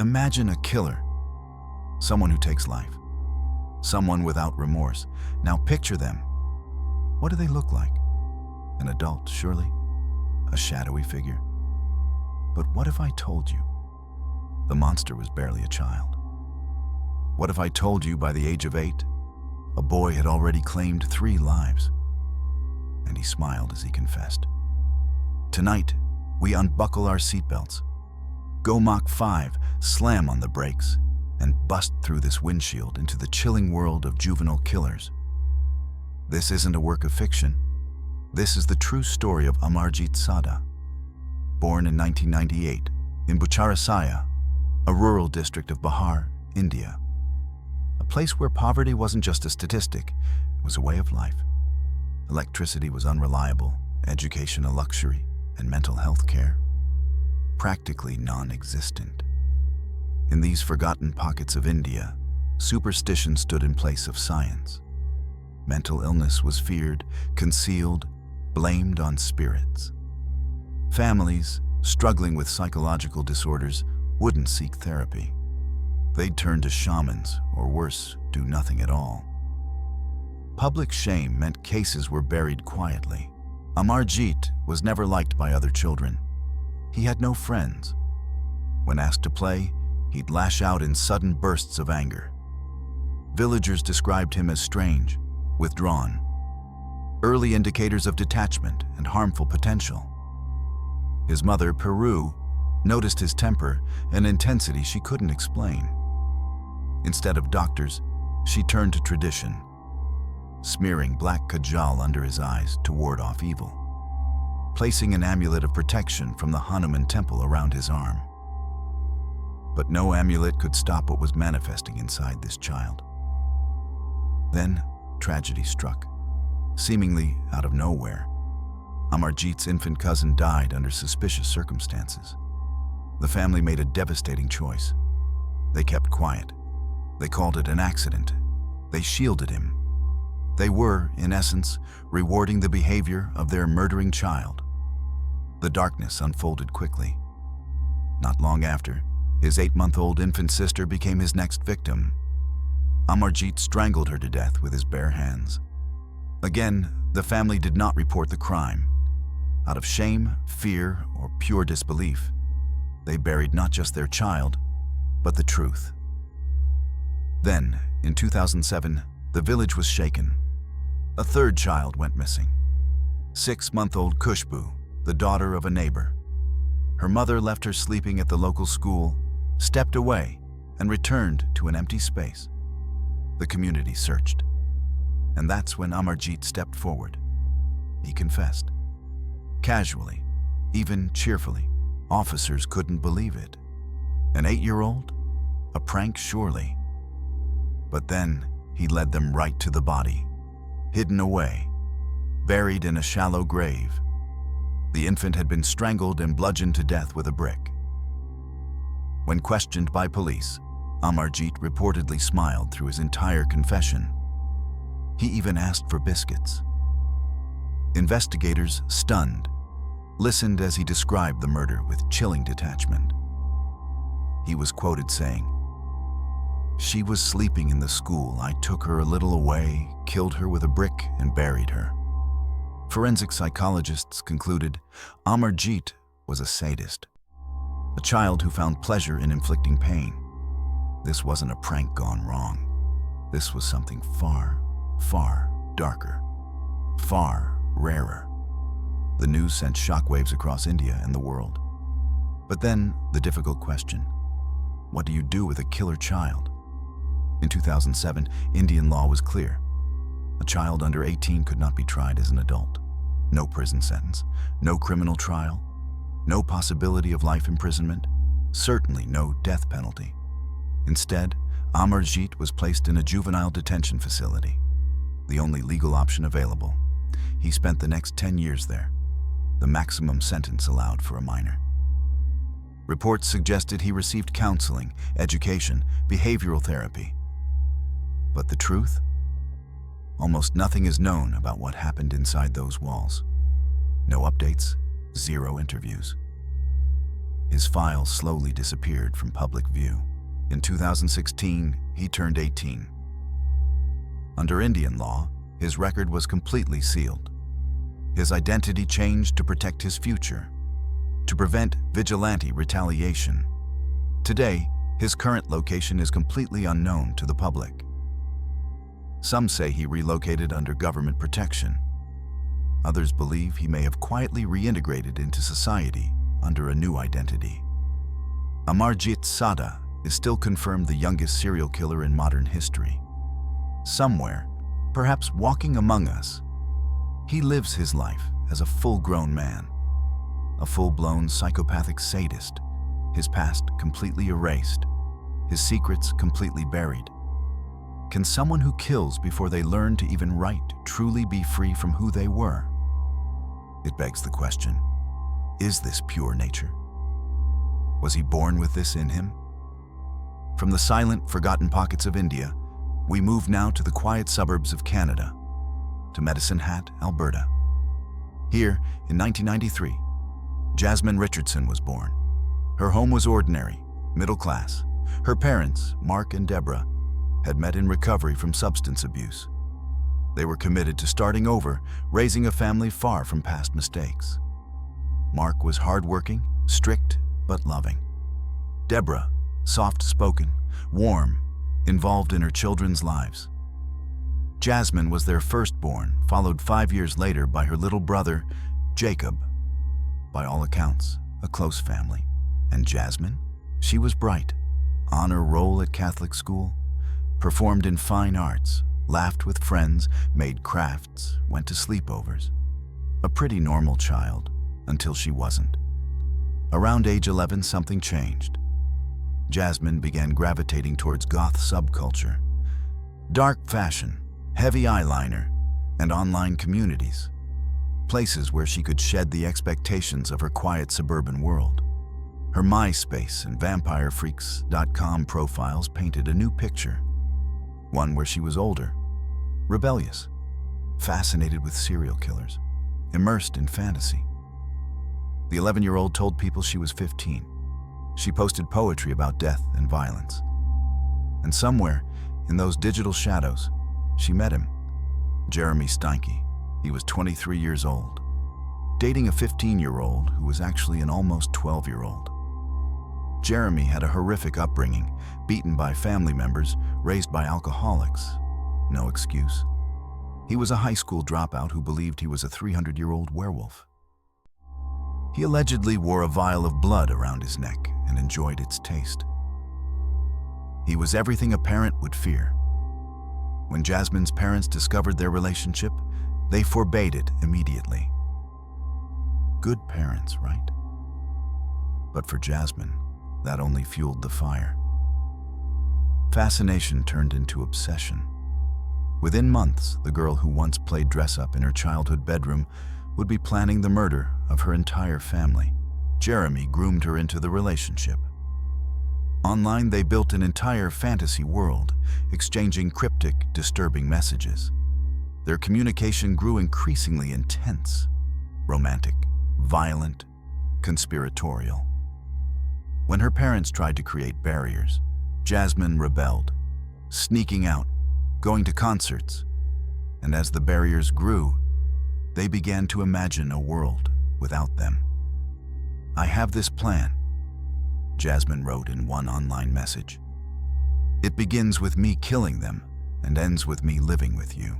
Imagine a killer, someone who takes life, someone without remorse. Now picture them. What do they look like? An adult, surely? A shadowy figure? But what if I told you the monster was barely a child? What if I told you by the age of 8, a boy had already claimed 3 lives? And he smiled as he confessed. Tonight, we unbuckle our seatbelts, go Mach 5, slam on the brakes, and bust through this windshield into the chilling world of juvenile killers. This isn't a work of fiction. This is the true story of Amarjit Sada. Born in 1998 in Bucharasaya, a rural district of Bihar, India. A place where poverty wasn't just a statistic, it was a way of life. Electricity was unreliable, education a luxury, and mental health care practically non-existent. In these forgotten pockets of India, superstition stood in place of science. Mental illness was feared, concealed, blamed on spirits. Families, struggling with psychological disorders, wouldn't seek therapy. They'd turn to shamans, or worse, do nothing at all. Public shame meant cases were buried quietly. Amarjit was never liked by other children. He had no friends. When asked to play, he'd lash out in sudden bursts of anger. Villagers described him as strange, withdrawn, early indicators of detachment and harmful potential. His mother, Peru, noticed his temper, an intensity she couldn't explain. Instead of doctors, she turned to tradition, smearing black kajal under his eyes to ward off evil, placing an amulet of protection from the Hanuman temple around his arm. But no amulet could stop what was manifesting inside this child. Then, tragedy struck, seemingly out of nowhere. Amarjit's infant cousin died under suspicious circumstances. The family made a devastating choice. They kept quiet. They called it an accident. They shielded him. They were, in essence, rewarding the behavior of their murdering child. The darkness unfolded quickly. Not long after, his 8-month-old infant sister became his next victim. Amarjit strangled her to death with his bare hands. Again, the family did not report the crime. Out of shame, fear, or pure disbelief, they buried not just their child, but the truth. Then, in 2007, the village was shaken. A 3rd child went missing. 6-month-old Khushbu, the daughter of a neighbor. Her mother left her sleeping at the local school, stepped away, and returned to an empty space. The community searched. And that's when Amarjit stepped forward. He confessed. Casually, even cheerfully. Officers couldn't believe it. An 8-year-old? A prank, surely. But then, he led them right to the body, hidden away, buried in a shallow grave. The infant had been strangled and bludgeoned to death with a brick. When questioned by police, Amarjit reportedly smiled through his entire confession. He even asked for biscuits. Investigators, stunned, listened as he described the murder with chilling detachment. He was quoted saying, "She was sleeping in the school. I took her a little away, killed her with a brick, and buried her." Forensic psychologists concluded Amarjit was a sadist, a child who found pleasure in inflicting pain. This wasn't a prank gone wrong. This was something far, far darker, far rarer. The news sent shockwaves across India and the world. But then, the difficult question: what do you do with a killer child? In 2007, Indian law was clear. A child under 18 could not be tried as an adult. No prison sentence, no criminal trial, no possibility of life imprisonment, certainly no death penalty. Instead, Amarjit was placed in a juvenile detention facility, the only legal option available. He spent the next 10 years there, the maximum sentence allowed for a minor. Reports suggested he received counseling, education, behavioral therapy. But the truth? Almost nothing is known about what happened inside those walls. No updates, zero interviews. his file slowly disappeared from public view. In 2016, he turned 18. Under Indian law, his record was completely sealed. His identity changed to protect his future, to prevent vigilante retaliation. Today, his current location is completely unknown to the public. Some say he relocated under government protection. Others believe he may have quietly reintegrated into society under a new identity. Amarjit Sada is still confirmed the youngest serial killer in modern history. Somewhere, perhaps walking among us, he lives his life as a full-grown man, a full-blown psychopathic sadist, his past completely erased, his secrets completely buried. Can someone who kills before they learn to even write truly be free from who they were? It begs the question, is this pure nature? Was he born with this in him? From the silent, forgotten pockets of India, we move now to the quiet suburbs of Canada, to Medicine Hat, Alberta. Here, in 1993, Jasmine Richardson was born. Her home was ordinary, middle class. Her parents, Mark and Deborah, had met in recovery from substance abuse. They were committed to starting over, raising a family far from past mistakes. Mark was hardworking, strict, but loving. Deborah, soft-spoken, warm, involved in her children's lives. Jasmine was their firstborn, followed 5 years later by her little brother, Jacob. By all accounts, a close family. And Jasmine? She was bright, honor roll at Catholic school, performed in fine arts, laughed with friends, made crafts, went to sleepovers. A pretty normal child, until she wasn't. Around age 11, something changed. Jasmine began gravitating towards goth subculture, dark fashion, heavy eyeliner, and online communities, places where she could shed the expectations of her quiet suburban world. Her MySpace and VampireFreaks.com profiles painted a new picture, one where she was older, rebellious, fascinated with serial killers, immersed in fantasy. The 11-year-old told people she was 15. She posted poetry about death and violence. And somewhere, in those digital shadows, she met him, Jeremy Steinke. He was 23 years old, dating a 15-year-old who was actually an almost 12-year-old. Jeremy had a horrific upbringing, beaten by family members, raised by alcoholics. No excuse. He was a high school dropout who believed he was a 300-year-old werewolf. He allegedly wore a vial of blood around his neck and enjoyed its taste. He was everything a parent would fear. When Jasmine's parents discovered their relationship, they forbade it immediately. Good parents, right? But for Jasmine, that only fueled the fire. Fascination turned into obsession. Within months, the girl who once played dress-up in her childhood bedroom would be planning the murder of her entire family. Jeremy groomed her into the relationship. Online, they built an entire fantasy world, exchanging cryptic, disturbing messages. Their communication grew increasingly intense, romantic, violent, conspiratorial. When her parents tried to create barriers, Jasmine rebelled, sneaking out, going to concerts. And as the barriers grew, they began to imagine a world without them. "I have this plan," Jasmine wrote in one online message. "It begins with me killing them and ends with me living with you."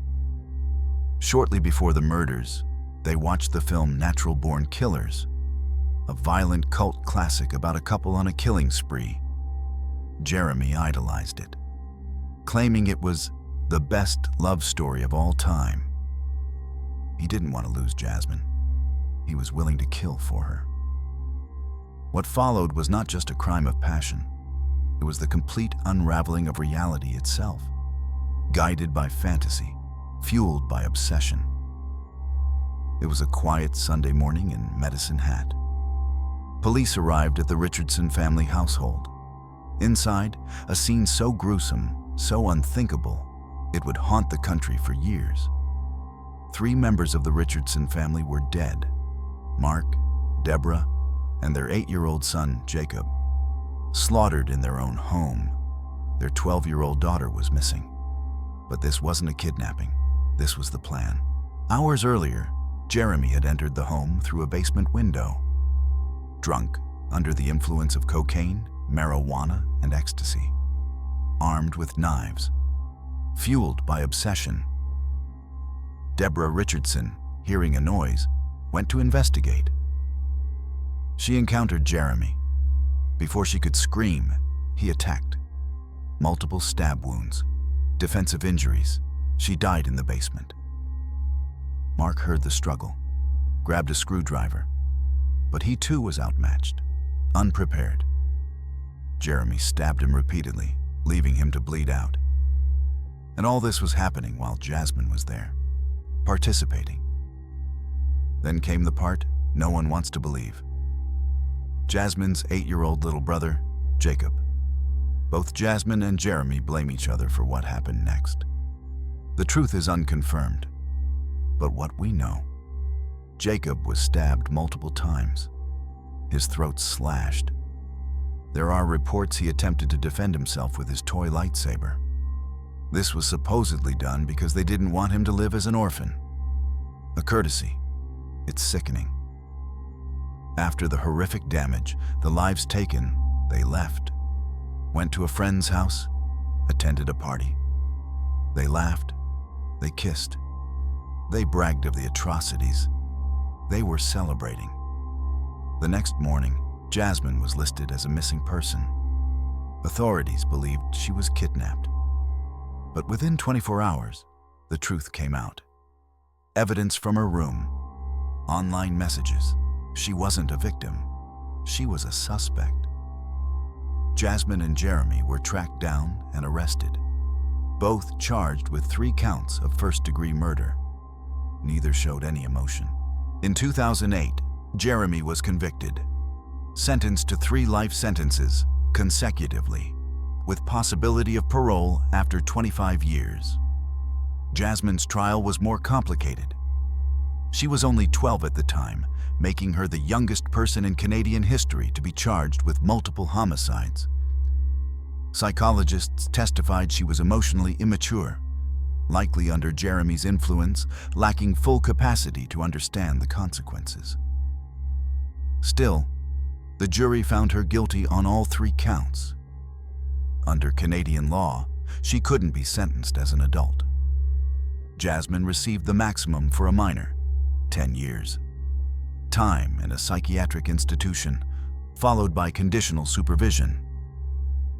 Shortly before the murders, they watched the film Natural Born Killers, a violent cult classic about a couple on a killing spree. Jeremy idolized it, claiming it was the best love story of all time. He didn't want to lose Jasmine. He was willing to kill for her. What followed was not just a crime of passion. It was the complete unraveling of reality itself, guided by fantasy, fueled by obsession. It was a quiet Sunday morning in Medicine Hat. Police arrived at the Richardson family household. Inside, a scene so gruesome, so unthinkable, it would haunt the country for years. 3 members of the Richardson family were dead: Mark, Deborah, and their 8-year-old son, Jacob, slaughtered in their own home. Their 12-year-old daughter was missing. But this wasn't a kidnapping. This was the plan. Hours earlier, Jeremy had entered the home through a basement window. Drunk, under the influence of cocaine, marijuana, and ecstasy. Armed with knives. Fueled by obsession. Deborah Richardson, hearing a noise, went to investigate. She encountered Jeremy. Before she could scream, he attacked. Multiple stab wounds, defensive injuries. She died in the basement. Mark heard the struggle, grabbed a screwdriver, but he too was outmatched, unprepared. Jeremy stabbed him repeatedly, leaving him to bleed out. And all this was happening while Jasmine was there, participating. Then came the part no one wants to believe. Jasmine's 8-year-old little brother, Jacob. Both Jasmine and Jeremy blame each other for what happened next. The truth is unconfirmed, but what we know, Jacob was stabbed multiple times, his throat slashed. There are reports he attempted to defend himself with his toy lightsaber. This was supposedly done because they didn't want him to live as an orphan. A courtesy. It's sickening. After the horrific damage, the lives taken, they left. Went to a friend's house, attended a party. They laughed, they kissed. They bragged of the atrocities. They were celebrating. The next morning, Jasmine was listed as a missing person. Authorities believed she was kidnapped. But within 24 hours, the truth came out. Evidence from her room, online messages. She wasn't a victim. She was a suspect. Jasmine and Jeremy were tracked down and arrested, both charged with 3 counts of first-degree murder. Neither showed any emotion. In 2008, Jeremy was convicted, sentenced to 3 life sentences consecutively, with possibility of parole after 25 years. Jasmine's trial was more complicated. She was only 12 at the time, making her the youngest person in Canadian history to be charged with multiple homicides. Psychologists testified she was emotionally immature, likely under Jeremy's influence, lacking full capacity to understand the consequences. Still, the jury found her guilty on all 3 counts. Under Canadian law, she couldn't be sentenced as an adult. Jasmine received the maximum for a minor, 10 years. Time in a psychiatric institution, followed by conditional supervision.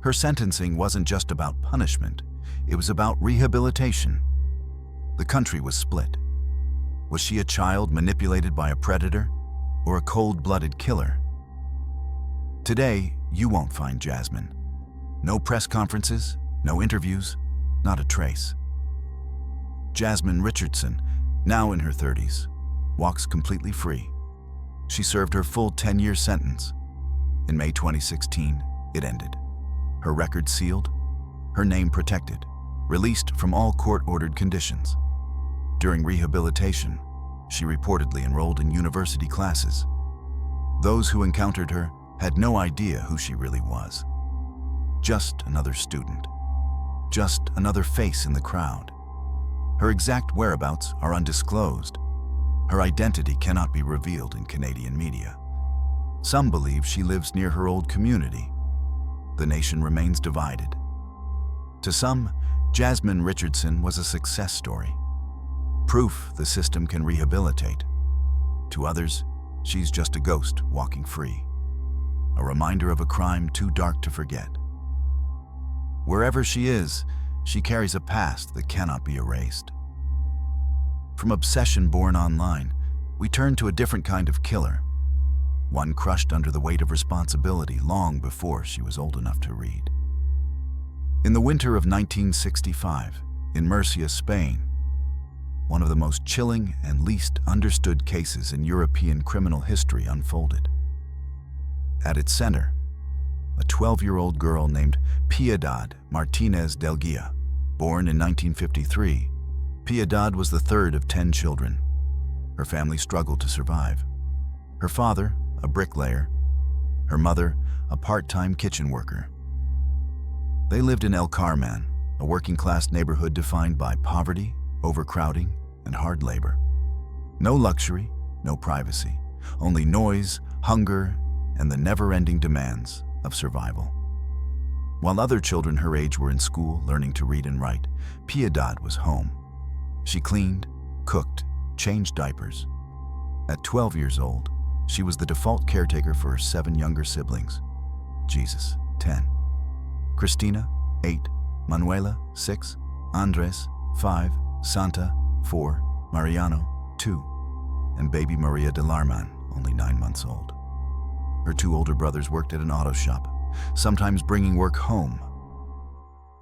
Her sentencing wasn't just about punishment, it was about rehabilitation. The country was split. Was she a child manipulated by a predator or a cold-blooded killer? Today, you won't find Jasmine. No press conferences, no interviews, not a trace. Jasmine Richardson, now in her 30s, walks completely free. She served her full 10-year sentence. In May 2016, it ended. Her record sealed, her name protected, released from all court-ordered conditions. During rehabilitation, she reportedly enrolled in university classes. Those who encountered her had no idea who she really was. Just another student. Just another face in the crowd. Her exact whereabouts are undisclosed. Her identity cannot be revealed in Canadian media. Some believe she lives near her old community. The nation remains divided. To some, Jasmine Richardson was a success story. Proof the system can rehabilitate. To others, she's just a ghost walking free. A reminder of a crime too dark to forget. Wherever she is, she carries a past that cannot be erased. From obsession born online, we turn to a different kind of killer. One crushed under the weight of responsibility long before she was old enough to read. In the winter of 1965, in Murcia, Spain, one of the most chilling and least understood cases in European criminal history unfolded. At its center, a 12-year-old girl named Piedad Martinez Delguia. Born in 1953, Piedad was the third of 10 children. Her family struggled to survive. Her father, a bricklayer, her mother a part-time kitchen worker. They lived in El Carmen, a working-class neighborhood defined by poverty, overcrowding, and hard labor. No luxury, no privacy, only noise, hunger, and the never-ending demands of survival. While other children her age were in school learning to read and write, Piedad was home. She cleaned, cooked, changed diapers. At 12 years old, she was the default caretaker for her 7 younger siblings. Jesus, 10. Cristina, 8. Manuela, 6. Andres, 5. Santa, 4. Mariano, 2. And baby Maria del Carmen, only 9 months old. Her 2 older brothers worked at an auto shop, sometimes bringing work home.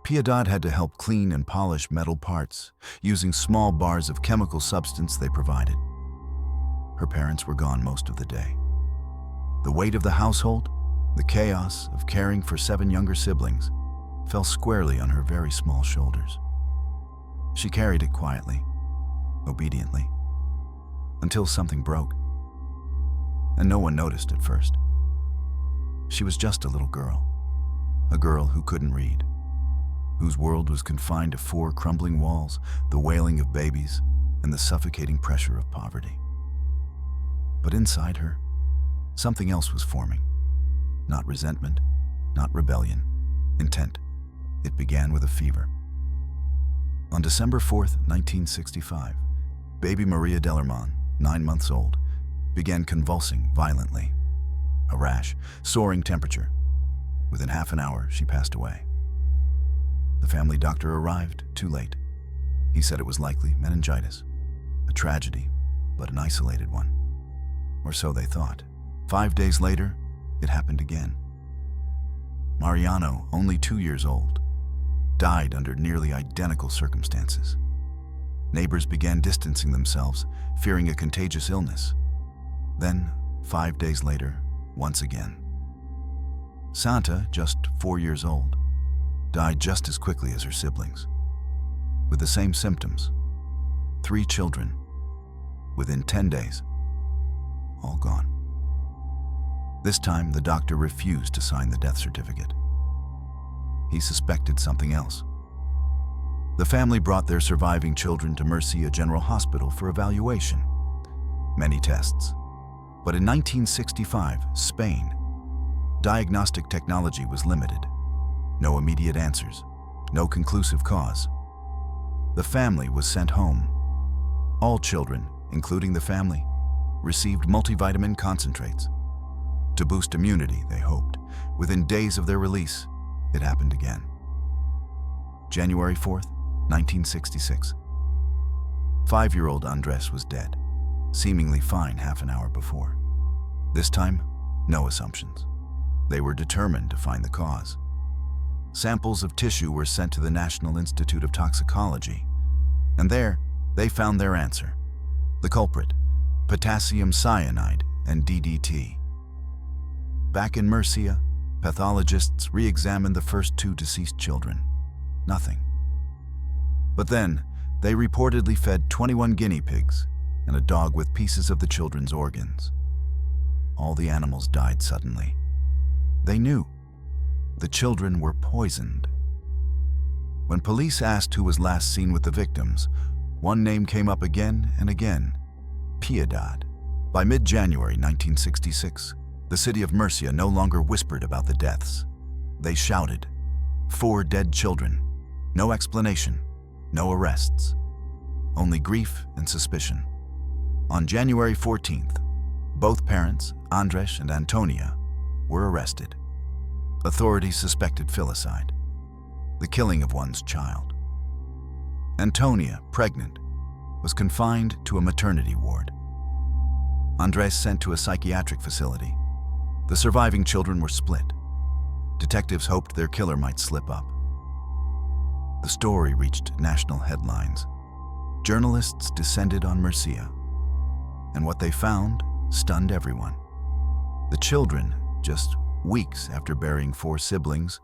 Piedad had to help clean and polish metal parts, using small bars of chemical substance they provided. Her parents were gone most of the day. The weight of the household, the chaos of caring for 7 younger siblings, fell squarely on her very small shoulders. She carried it quietly, obediently, until something broke. And no one noticed at first. She was just a little girl, a girl who couldn't read, whose world was confined to 4 crumbling walls, the wailing of babies, and the suffocating pressure of poverty. But inside her, something else was forming. Not resentment, not rebellion, intent. It began with a fever. On December 4th, 1965, baby Maria del Carmen, 9 months old, began convulsing violently. A rash, soaring temperature. Within half an hour, she passed away. The family doctor arrived too late. He said it was likely meningitis, a tragedy, but an isolated one. Or so they thought. 5 days later, it happened again. Mariano, only 2 years old, died under nearly identical circumstances. Neighbors began distancing themselves, fearing a contagious illness. Then, 5 days later, once again. Santa, just 4 years old, died just as quickly as her siblings, with the same symptoms. 3 children, within 10 days, all gone. This time, the doctor refused to sign the death certificate. He suspected something else. The family brought their surviving children to Murcia General Hospital for evaluation. Many tests. But in 1965, Spain, diagnostic technology was limited. No immediate answers, no conclusive cause. The family was sent home. All children, including the family, received multivitamin concentrates. To boost immunity, they hoped. Within days of their release, it happened again. January 4th, 1966. 5-year-old Andres was dead, seemingly fine half an hour before. This time, no assumptions. They were determined to find the cause. Samples of tissue were sent to the National Institute of Toxicology, and there, they found their answer. The culprit, potassium cyanide and DDT. Back in Murcia, pathologists re-examined the first 2 deceased children. Nothing. But then, they reportedly fed 21 guinea pigs and a dog with pieces of the children's organs. All the animals died suddenly. They knew. The children were poisoned. When police asked who was last seen with the victims, one name came up again and again: Piedad. By mid-January 1966, the city of Murcia no longer whispered about the deaths. They shouted, 4 dead children. No explanation, no arrests. Only grief and suspicion. On January 14th, both parents, Andres and Antonia, were arrested. Authorities suspected filicide, the killing of one's child. Antonia, pregnant, was confined to a maternity ward. Andres sent to a psychiatric facility. The surviving children were split. Detectives hoped their killer might slip up. The story reached national headlines. Journalists descended on Murcia, and what they found stunned everyone. The children, just weeks after burying 4 siblings,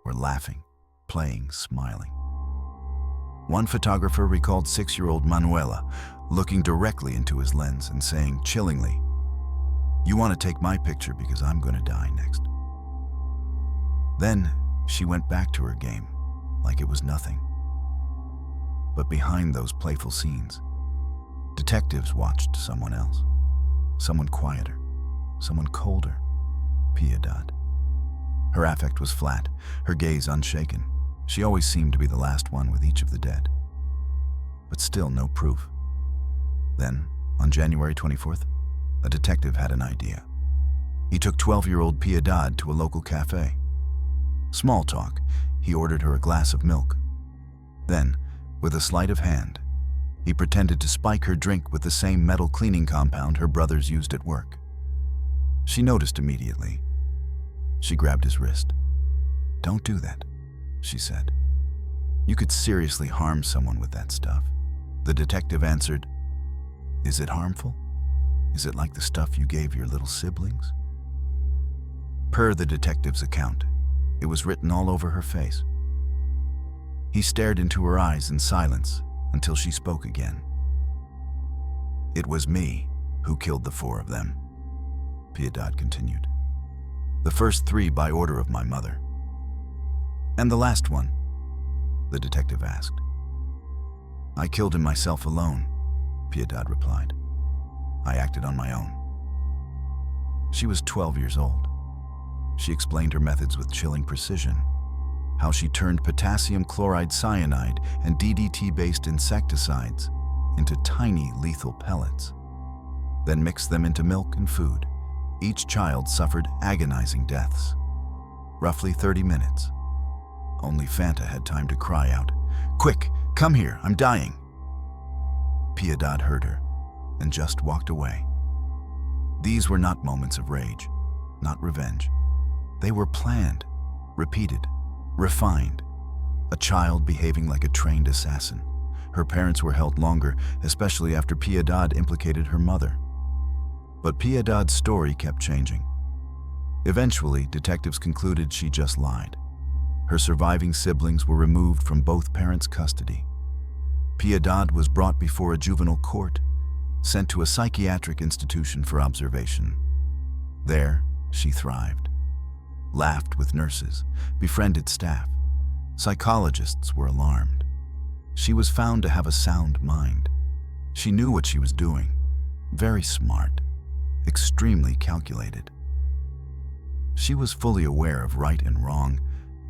were laughing, playing, smiling. One photographer recalled 6-year-old Manuela looking directly into his lens and saying chillingly, You want to take my picture because I'm going to die next. Then she went back to her game, like it was nothing. But behind those playful scenes, detectives watched someone else. Someone quieter, someone colder. Piedad. Her affect was flat, her gaze unshaken. She always seemed to be the last one with each of the dead. But still no proof. Then, on January 24th, a detective had an idea. He took 12-year-old Piedad to a local cafe. Small talk, he ordered her a glass of milk. Then, with a sleight of hand, he pretended to spike her drink with the same metal cleaning compound her brothers used at work. She noticed immediately. She grabbed his wrist. "Don't do that," she said. "You could seriously harm someone with that stuff." The detective answered, "Is it harmful? Is it like the stuff you gave your little siblings?" Per the detective's account, it was written all over her face. He stared into her eyes in silence until she spoke again. "It was me who killed the 4 of them," Piedad continued. "The first 3 by order of my mother." "And the last one?" the detective asked. "I killed him myself alone," Piedad replied. "I acted on my own." She was 12 years old. She explained her methods with chilling precision. How she turned potassium chloride cyanide and DDT-based insecticides into tiny lethal pellets, then mixed them into milk and food. Each child suffered agonizing deaths. Roughly 30 minutes. Only Fanta had time to cry out, "Quick, come here, I'm dying." Piedad heard her and just walked away. These were not moments of rage, not revenge. They were planned, repeated, refined. A child behaving like a trained assassin. Her parents were held longer, especially after Piedad implicated her mother. But Piedad's story kept changing. Eventually, detectives concluded she just lied. Her surviving siblings were removed from both parents' custody. Piedad was brought before a juvenile court, sent to a psychiatric institution for observation. There, she thrived. Laughed with nurses, befriended staff. Psychologists were alarmed. She was found to have a sound mind. She knew what she was doing. Very smart, extremely calculated. She was fully aware of right and wrong,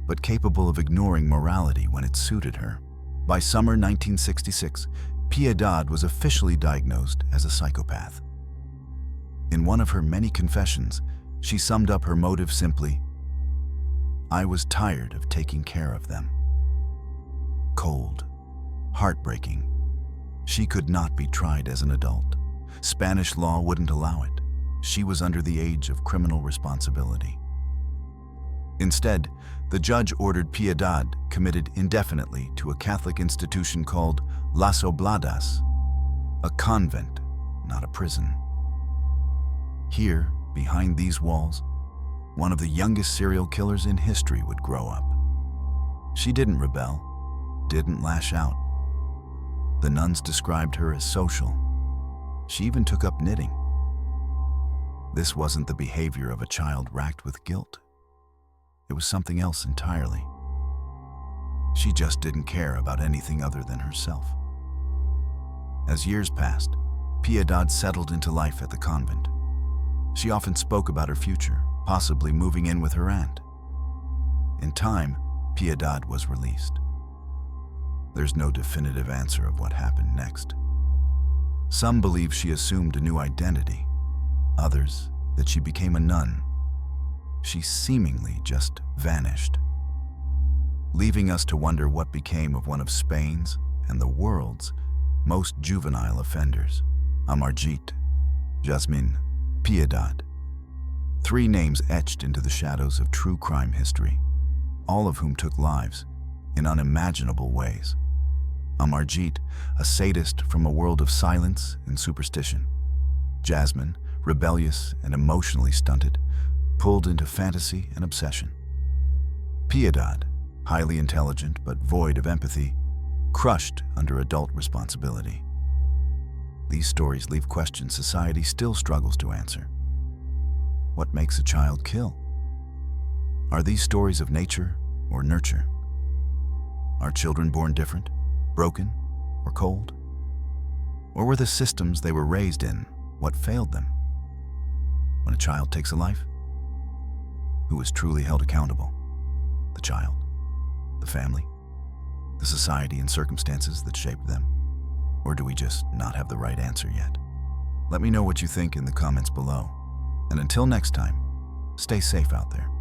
but capable of ignoring morality when it suited her. By summer 1966, Piedad was officially diagnosed as a psychopath. In one of her many confessions, she summed up her motive simply, "I was tired of taking care of them." Cold, heartbreaking. She could not be tried as an adult. Spanish law wouldn't allow it. She was under the age of criminal responsibility. Instead, the judge ordered Piedad committed indefinitely to a Catholic institution called Las Obladas, a convent, not a prison. Here, behind these walls, one of the youngest serial killers in history would grow up. She didn't rebel, didn't lash out. The nuns described her as social. She even took up knitting. This wasn't the behavior of a child racked with guilt. It was something else entirely. She just didn't care about anything other than herself. As years passed, Piedad settled into life at the convent. She often spoke about her future, possibly moving in with her aunt. In time, Piedad was released. There's no definitive answer of what happened next. Some believe she assumed a new identity, others that she became a nun. She seemingly just vanished, leaving us to wonder what became of one of Spain's and the world's most juvenile offenders. Amarjit, Jasmine, Piedad. 3 names etched into the shadows of true crime history, all of whom took lives in unimaginable ways. Amarjit, a sadist from a world of silence and superstition. Jasmine, rebellious and emotionally stunted, pulled into fantasy and obsession. Piedad, highly intelligent but void of empathy, crushed under adult responsibility. These stories leave questions society still struggles to answer. What makes a child kill? Are these stories of nature or nurture? Are children born different, broken, or cold? Or were the systems they were raised in what failed them? When a child takes a life, who is truly held accountable? The child, the family, the society and circumstances that shaped them? Or do we just not have the right answer yet? Let me know what you think in the comments below. And until next time, stay safe out there.